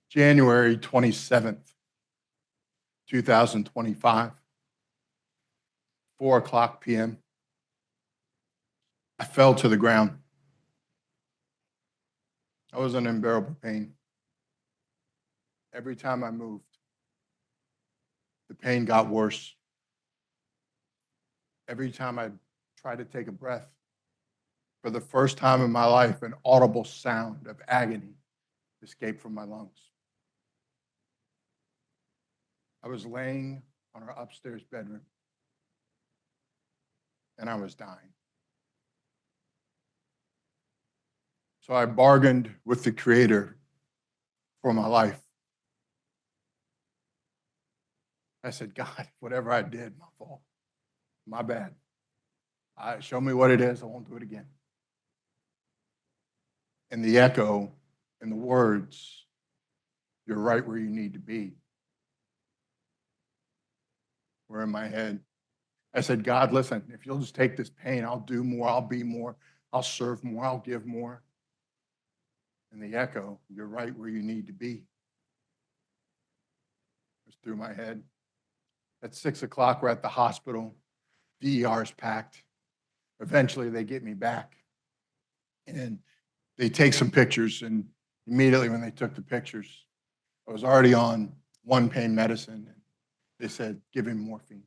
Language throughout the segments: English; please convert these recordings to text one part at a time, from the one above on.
January 27th, 2025, 4:00 p.m. I fell to the ground. I was in unbearable pain. Every time I moved, the pain got worse. Every time I tried to take a breath, for the first time in my life, an audible sound of agony escaped from my lungs. I was laying on our upstairs bedroom, and I was dying. So I bargained with the Creator for my life. I said, God, whatever I did, my fault, my bad. Show me what it is. I won't do it again. And the echo and the words, you're right where you need to be, were in my head. I said, God, listen, if you'll just take this pain, I'll do more, I'll be more, I'll serve more, I'll give more. And the echo, you're right where you need to be, was through my head. At 6 o'clock, we're at the hospital. The ER is packed. Eventually, they get me back. And they take some pictures. And immediately when they took the pictures, I was already on one pain medicine. And they said, give him morphine.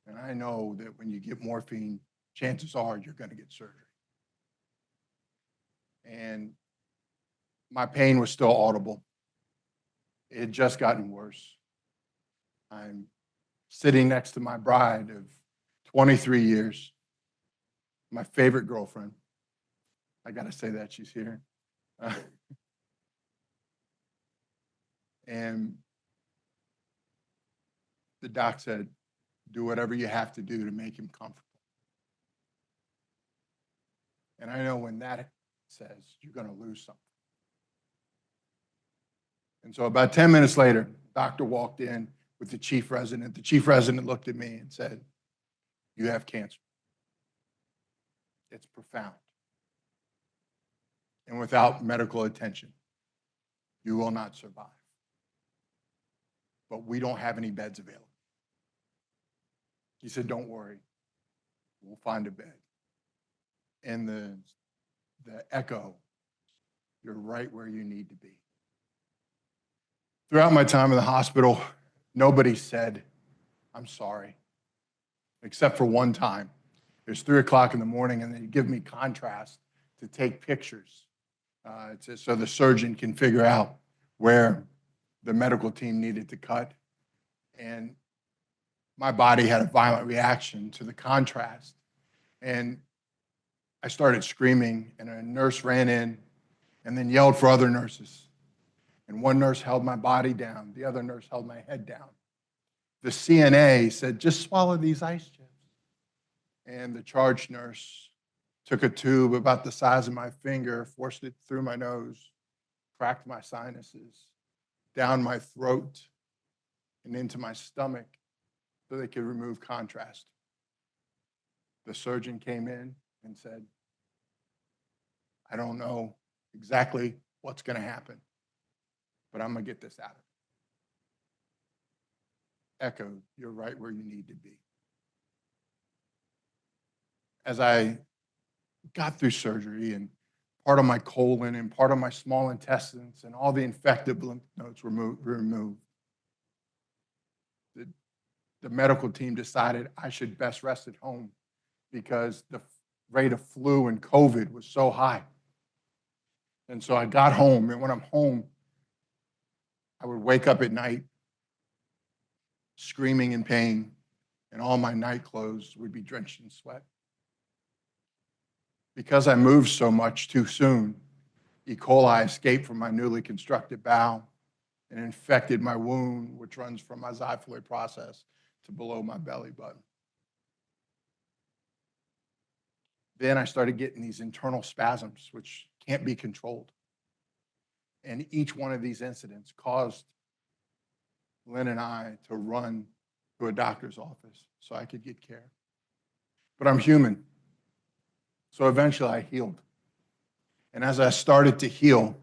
And I know that when you get morphine, chances are you're going to get surgery. And my pain was still audible. It had just gotten worse. I'm sitting next to my bride of 23 years, my favorite girlfriend. I got to say that, she's here. And the doc said, do whatever you have to do to make him comfortable. And I know when that says, you're going to lose something. And so about 10 minutes later, the doctor walked in with the chief resident. The chief resident looked at me and said, you have cancer. It's profound. And without medical attention, you will not survive. But we don't have any beds available. He said, don't worry, we'll find a bed. And the echo, you're right where you need to be. Throughout my time in the hospital, nobody said, I'm sorry, except for one time. It was 3 o'clock in the morning, and they give me contrast to take pictures so the surgeon can figure out where the medical team needed to cut. And my body had a violent reaction to the contrast. And I started screaming, and a nurse ran in and then yelled for other nurses. And one nurse held my body down. The other nurse held my head down. The CNA said, just swallow these ice chips. And the charge nurse took a tube about the size of my finger, forced it through my nose, cracked my sinuses, down my throat, and into my stomach so they could remove contrast. The surgeon came in and said, I don't know exactly what's going to happen, but I'm going to get this out of it. Echo, you're right where you need to be. As I got through surgery, and part of my colon and part of my small intestines and all the infected lymph nodes were removed, the medical team decided I should best rest at home because the rate of flu and COVID was so high. And so I got home, and when I'm home, I would wake up at night screaming in pain, and all my night clothes would be drenched in sweat. Because I moved so much too soon, E. coli escaped from my newly constructed bowel and infected my wound, which runs from my xiphoid process to below my belly button. Then I started getting these internal spasms, which can't be controlled. And each one of these incidents caused Lynn and I to run to a doctor's office so I could get care. But I'm human. So eventually I healed. And as I started to heal,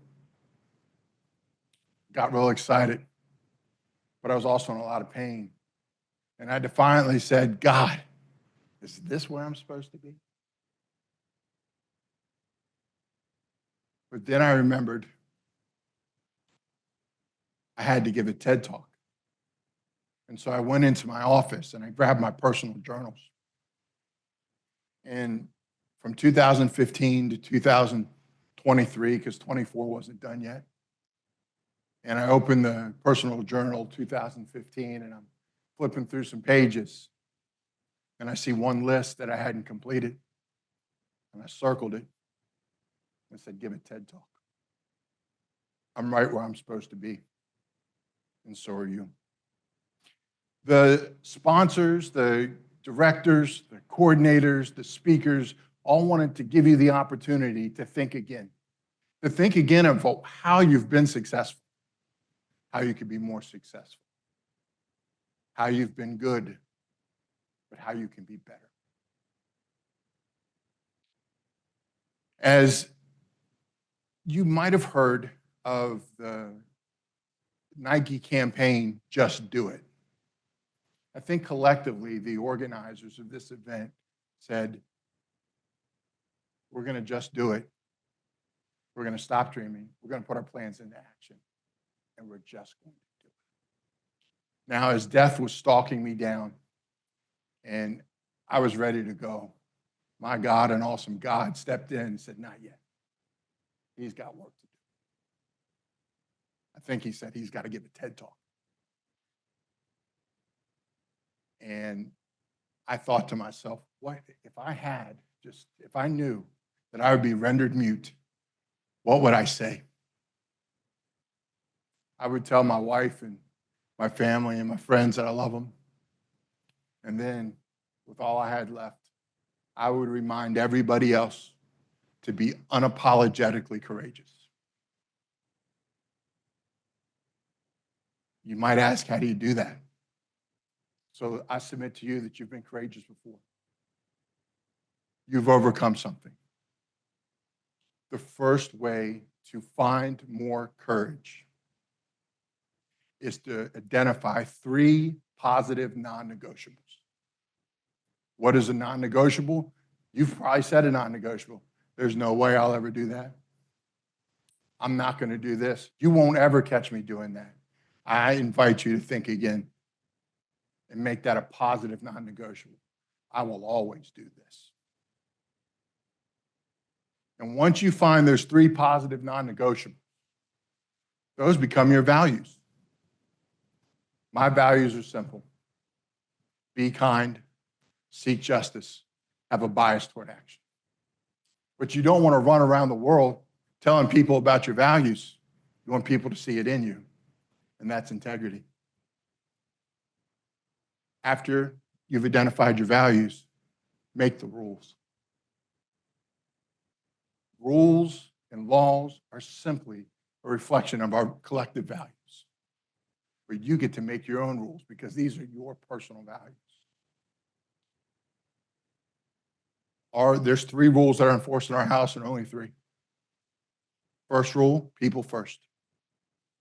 got real excited, but I was also in a lot of pain. And I defiantly said, God, is this where I'm supposed to be? But then I remembered I had to give a TED talk. And so I went into my office and I grabbed my personal journals. And from 2015 to 2023, because 24 wasn't done yet, and I opened the personal journal 2015 and I'm flipping through some pages and I see one list that I hadn't completed and I circled it and said, give a TED talk. I'm right where I'm supposed to be, and so are you. The sponsors, the directors, the coordinators, the speakers all wanted to give you the opportunity to think again of how you've been successful, how you could be more successful, how you've been good, but how you can be better. As you might have heard of the Nike campaign, Just Do It. I think collectively, the organizers of this event said, we're going to just do it. We're going to stop dreaming. We're going to put our plans into action. And we're just going to do it. Now, as death was stalking me down and I was ready to go, my God, an awesome God, stepped in and said, not yet. He's got work to do. I think he said he's got to give a TED talk. And I thought to myself, what if I knew that I would be rendered mute, what would I say? I would tell my wife and my family and my friends that I love them. And then, with all I had left, I would remind everybody else to be unapologetically courageous. You might ask, how do you do that? So I submit to you that you've been courageous before. You've overcome something. The first way to find more courage is to identify 3 positive non-negotiables. What is a non-negotiable? You've probably said a non-negotiable. There's no way I'll ever do that. I'm not going to do this. You won't ever catch me doing that. I invite you to think again and make that a positive non-negotiable. I will always do this. And once you find there's 3 positive non-negotiables, those become your values. My values are simple. Be kind, seek justice, have a bias toward action. But you don't want to run around the world telling people about your values. You want people to see it in you, and that's integrity. After you've identified your values, make the rules. Rules and laws are simply a reflection of our collective values. But you get to make your own rules because these are your personal values. There's 3 rules that are enforced in our house and only 3. First rule, people first.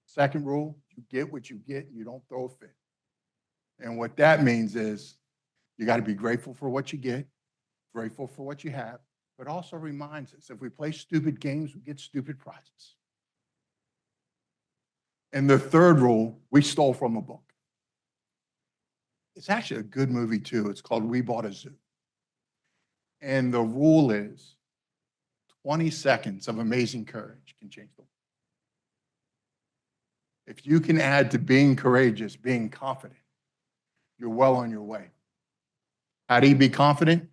Second rule, you get what you get, you don't throw a fit. And what that means is you got to be grateful for what you get, grateful for what you have, but also reminds us if we play stupid games, we get stupid prizes. And the third rule, we stole from a book. It's actually a good movie too. It's called We Bought a Zoo. And the rule is 20 seconds of amazing courage can change the world. If you can add to being courageous, being confident, you're well on your way. How do you be confident?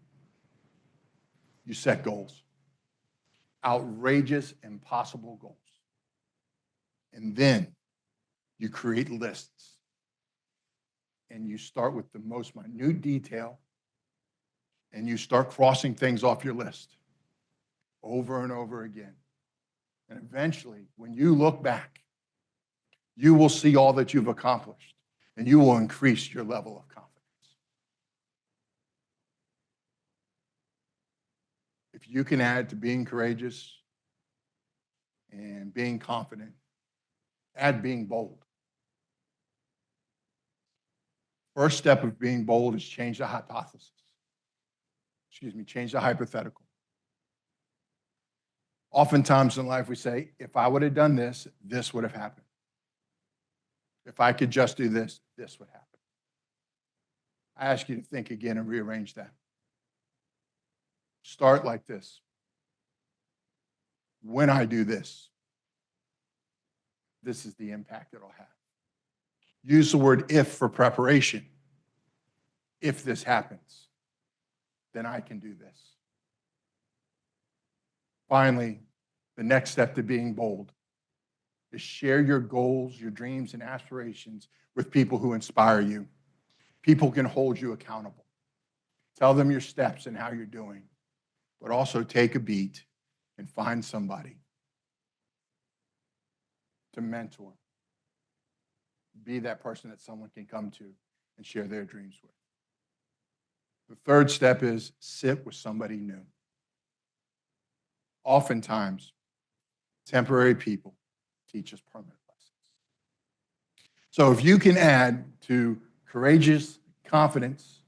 You set goals. Outrageous, impossible goals. And then you create lists. And you start with the most minute detail. And you start crossing things off your list over and over again. And eventually, when you look back, you will see all that you've accomplished. And you will increase your level of confidence. If you can add to being courageous and being confident, Add being bold. First step of being bold is change the hypothesis. Change the hypothetical. Oftentimes in life we say, if I would have done this, this would have happened. If I could just do this, this would happen. I ask you to think again and rearrange that. Start like this. When I do this, this is the impact it'll have. Use the word if for preparation. If this happens, then I can do this. Finally, the next step to being bold is share your goals, your dreams, and aspirations with people who inspire you. People can hold you accountable. Tell them your steps and how you're doing, but also take a beat and find somebody to mentor. Be that person that someone can come to and share their dreams with. The third step is sit with somebody new. Oftentimes, temporary people teach us permanent lessons. So if you can add to courageous confidence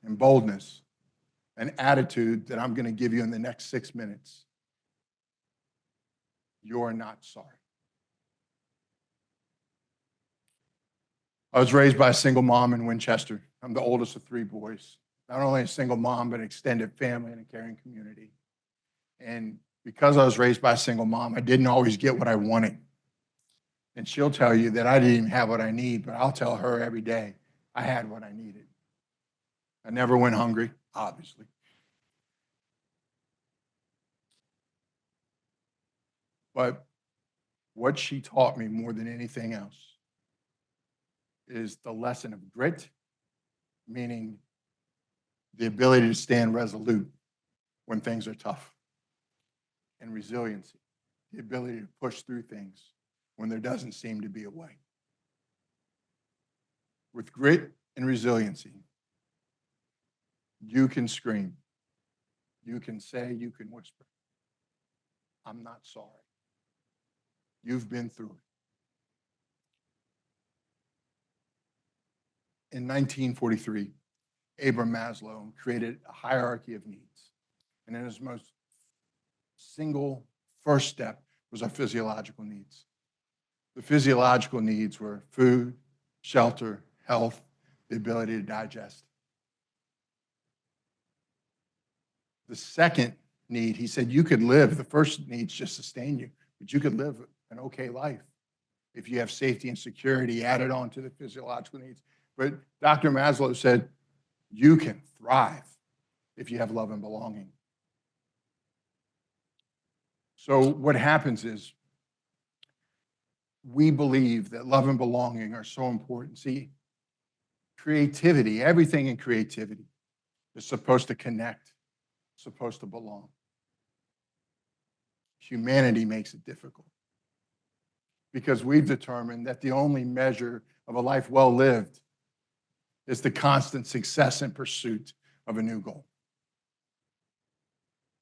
and boldness an attitude that I'm going to give you in the next 6 minutes, you're not sorry. I was raised by a single mom in Winchester. I'm the oldest of 3 boys. Not only a single mom, but an extended family and a caring community. And because I was raised by a single mom, I didn't always get what I wanted. And she'll tell you that I didn't even have what I need, but I'll tell her every day I had what I needed. I never went hungry, obviously. But what she taught me more than anything else is the lesson of grit, meaning the ability to stand resolute when things are tough, and resiliency, the ability to push through things when there doesn't seem to be a way. With grit and resiliency, you can scream, you can say, you can whisper, I'm not sorry. You've been through it. In 1943, Abraham Maslow created a hierarchy of needs. And in his most single first step was our physiological needs. The physiological needs were food, shelter, health, the ability to digest. The second need, he said, you could live. The first needs just sustain you, but you could live an okay life if you have safety and security added on to the physiological needs. But Dr. Maslow said, you can thrive if you have love and belonging. So what happens is we believe that love and belonging are so important. See, creativity, everything in creativity is supposed to connect, supposed to belong. Humanity makes it difficult because we've determined that the only measure of a life well lived is the constant success and pursuit of a new goal.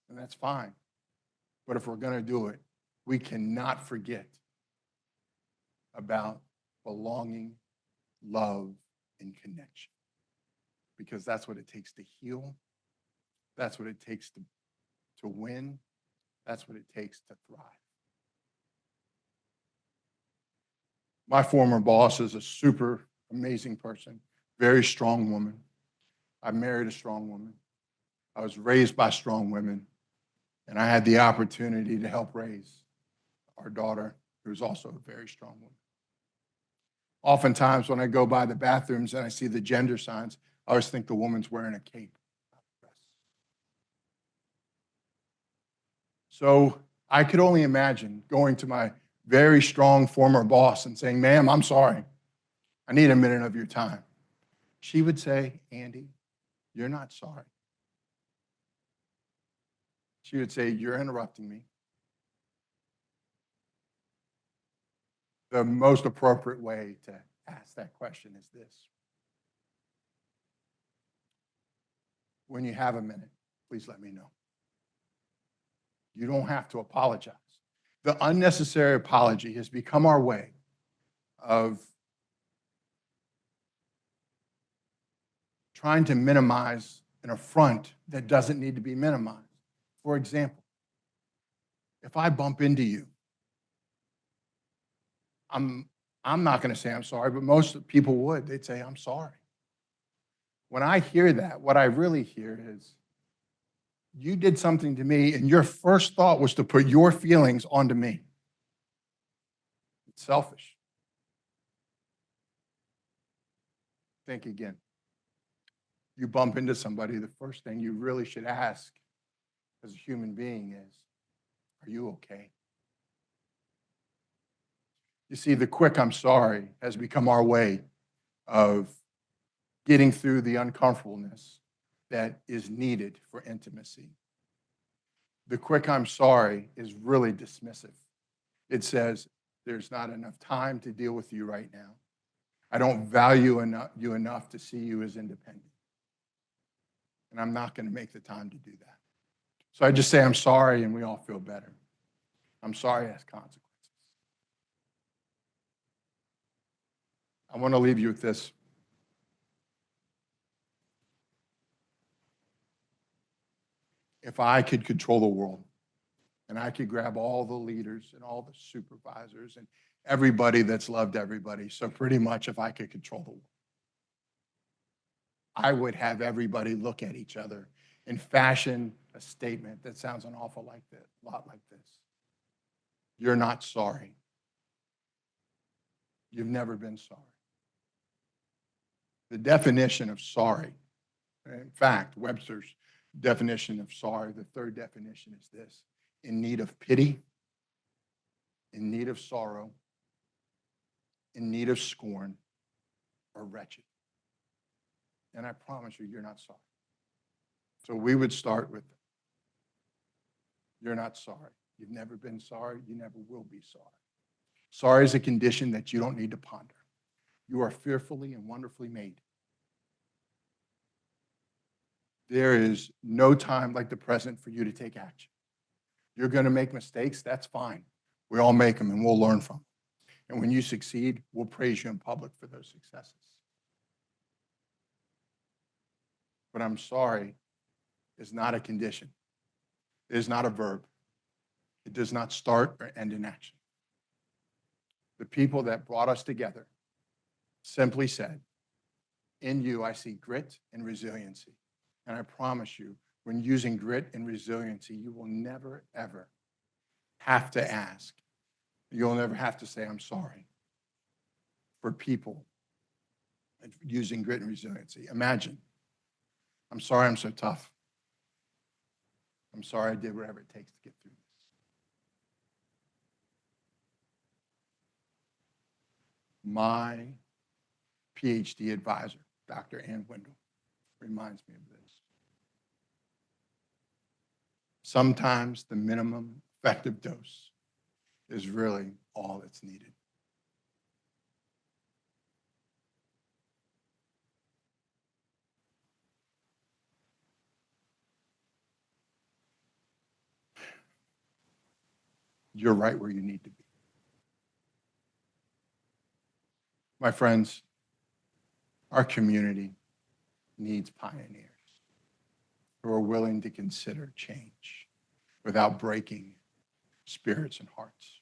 And that's fine. But if we're going to do it, we cannot forget about belonging, love, and connection. Because that's what it takes to heal. That's what it takes to win. That's what it takes to thrive. My former boss is a super amazing person, very strong woman. I married a strong woman. I was raised by strong women, and I had the opportunity to help raise our daughter, who's also a very strong woman. Oftentimes when I go by the bathrooms and I see the gender signs, I always think the woman's wearing a cape. So I could only imagine going to my very strong former boss and saying, ma'am, I'm sorry. I need a minute of your time. She would say, Andy, you're not sorry. She would say, you're interrupting me. The most appropriate way to ask that question is this. When you have a minute, please let me know. You don't have to apologize. The unnecessary apology has become our way of trying to minimize an affront that doesn't need to be minimized. For example, if I bump into you, I'm not going to say I'm sorry, but most people would. They'd say, I'm sorry. When I hear that, what I really hear is, you did something to me, and your first thought was to put your feelings onto me. It's selfish. Think again. You bump into somebody, the first thing you really should ask as a human being is, are you okay? You see, the quick I'm sorry has become our way of getting through the uncomfortableness that is needed for intimacy. The quick I'm sorry is really dismissive. It says, there's not enough time to deal with you right now. I don't value you enough to see you as independent. And I'm not going to make the time to do that. So I just say I'm sorry, and we all feel better. I'm sorry has consequences. I want to leave you with this. If I could control the world, and I could grab all the leaders and all the supervisors and everybody that's loved everybody, so pretty much if I could control the world, I would have everybody look at each other and fashion a statement that sounds an awful lot like this. You're not sorry. You've never been sorry. The definition of sorry, in fact, Webster's definition of sorry, the third definition is this: in need of pity, in need of sorrow, in need of scorn, or wretched. And I promise you, you're not sorry. So we would start with, you're not sorry. You've never been sorry. You never will be sorry. Sorry is a condition that you don't need to ponder. You are fearfully and wonderfully made. There is no time like the present for you to take action. You're going to make mistakes. That's fine. We all make them, and we'll learn from them. And when you succeed, we'll praise you in public for those successes. But I'm sorry is not a condition. It is not a verb. It does not start or end in action. The people that brought us together simply said, in you, I see grit and resiliency. And I promise you, when using grit and resiliency, you will never, ever have to ask. You'll never have to say, I'm sorry, for people using grit and resiliency. Imagine, I'm sorry I'm so tough. I'm sorry I did whatever it takes to get through this. My PhD advisor, Dr. Ann Wendell, reminds me of this. Sometimes the minimum effective dose is really all that's needed. You're right where you need to be. My friends, our community needs pioneers who are willing to consider change without breaking spirits and hearts.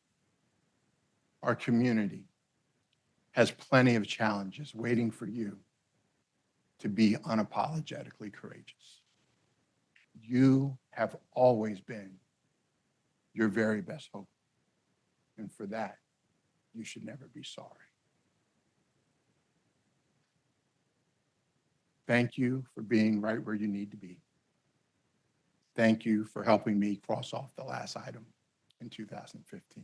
Our community has plenty of challenges waiting for you to be unapologetically courageous. You have always been your very best hope. And for that, you should never be sorry. Thank you for being right where you need to be. Thank you for helping me cross off the last item in 2015.